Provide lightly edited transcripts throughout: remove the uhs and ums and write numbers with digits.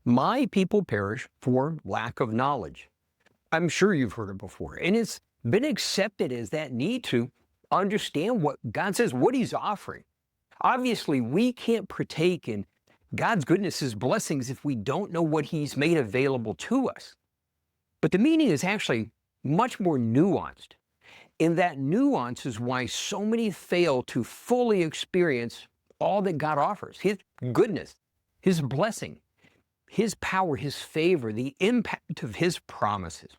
My people perish for lack of knowledge. I'm sure you've heard it before, and it's been accepted as that need to understand what God says, what He's offering. Obviously, we can't partake in God's goodness, His blessings, if we don't know what He's made available to us. But the meaning is actually much more nuanced. And that nuance is why so many fail to fully experience all that God offers, His goodness, His blessing, His power, His favor, the impact of His promises.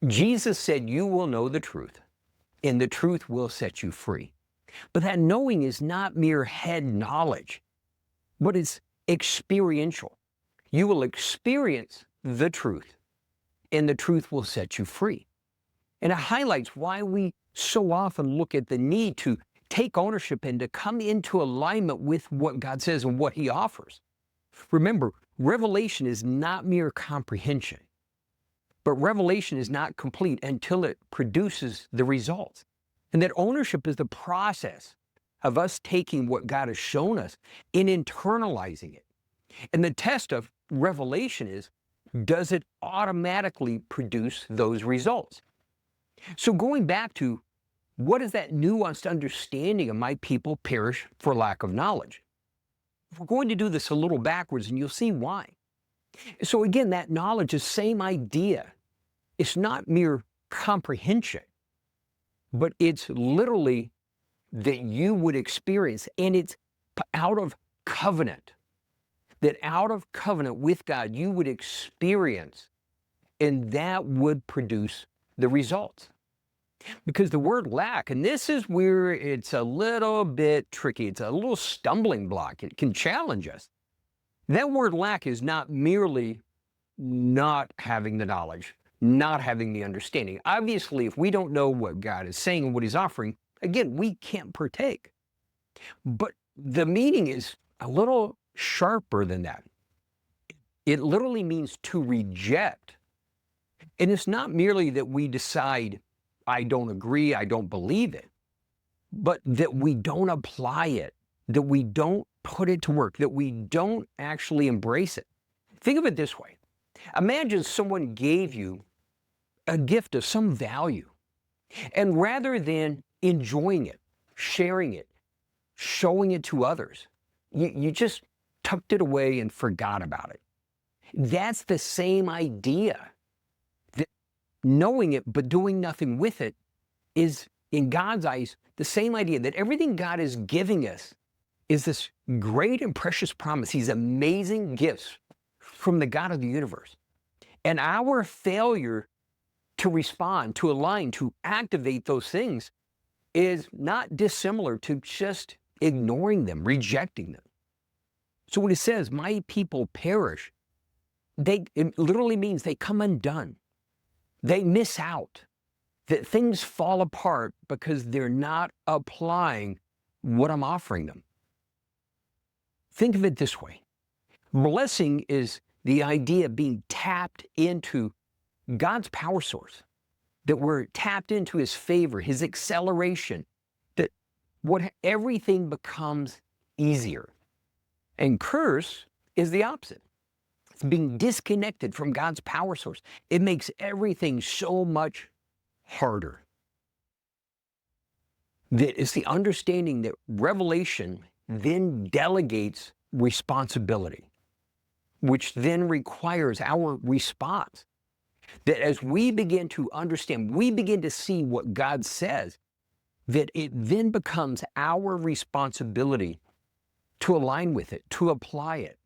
Jesus said, "You will know the truth, and the truth will set you free." But that knowing is not mere head knowledge, but it's experiential. You will experience the truth, and the truth will set you free. And it highlights why we so often look at the need to take ownership and to come into alignment with what God says and what He offers. Remember, revelation is not mere comprehension, but revelation is not complete until it produces the results. And that ownership is the process of us taking what God has shown us and internalizing it. And the test of revelation is, does it automatically produce those results? So going back to, what is that nuanced understanding of my people perish for lack of knowledge? We're going to do this a little backwards, and you'll see why. So again, that knowledge is same idea. It's not mere comprehension, but it's literally that you would experience, and it's out of covenant, that out of covenant with God, you would experience, and that would produce the results. Because the word lack, and this is where it's a little bit tricky, it's a little stumbling block, it can challenge us. That word lack is not merely not having the knowledge, not having the understanding. Obviously, if we don't know what God is saying and what He's offering, again, we can't partake. But the meaning is a little sharper than that. It literally means to reject. And it's not merely that we decide, I don't agree, I don't believe it, but that we don't apply it, that we don't put it to work, that we don't actually embrace it. Think of it this way. Imagine someone gave you a gift of some value, and rather than enjoying it, sharing it, showing it to others, you just tucked it away and forgot about it. That's the same idea. That knowing it but doing nothing with it is, in God's eyes, the same idea, that everything God is giving us is this great and precious promise, these amazing gifts from the God of the universe. And our failure to respond, to align, to activate those things is not dissimilar to just ignoring them, rejecting them. So when it says, my people perish, it literally means they come undone. They miss out. That things fall apart because they're not applying what I'm offering them. Think of it this way. Blessing is the idea of being tapped into God's power source, that we're tapped into His favor, His acceleration, that everything becomes easier. And curse is the opposite. It's being disconnected from God's power source. It makes everything so much harder. That it's the understanding that revelation then delegates responsibility, which then requires our response. That as we begin to understand, we begin to see what God says, that it then becomes our responsibility to align with it, to apply it.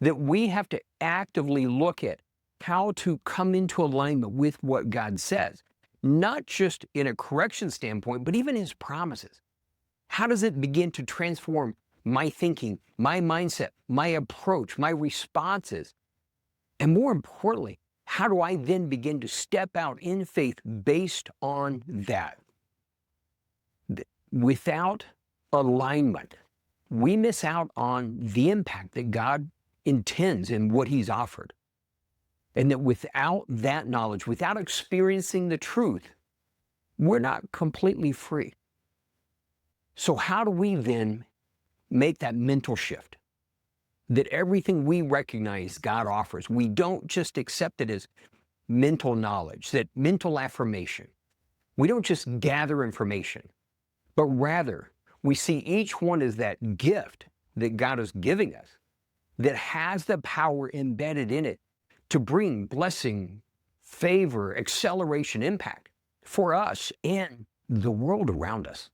That we have to actively look at how to come into alignment with what God says, not just in a correction standpoint, but even His promises. How does it begin to transform my thinking, my mindset, my approach, my responses? And more importantly, how do I then begin to step out in faith based on that? Without alignment, we miss out on the impact that God intends in what He's offered. And that without that knowledge, without experiencing the truth, we're not completely free. So how do we then make that mental shift? that everything we recognize God offers, we don't just accept it as mental knowledge, that mental affirmation. We don't just gather information, but rather we see each one as that gift that God is giving us that has the power embedded in it to bring blessing, favor, acceleration, impact for us and the world around us.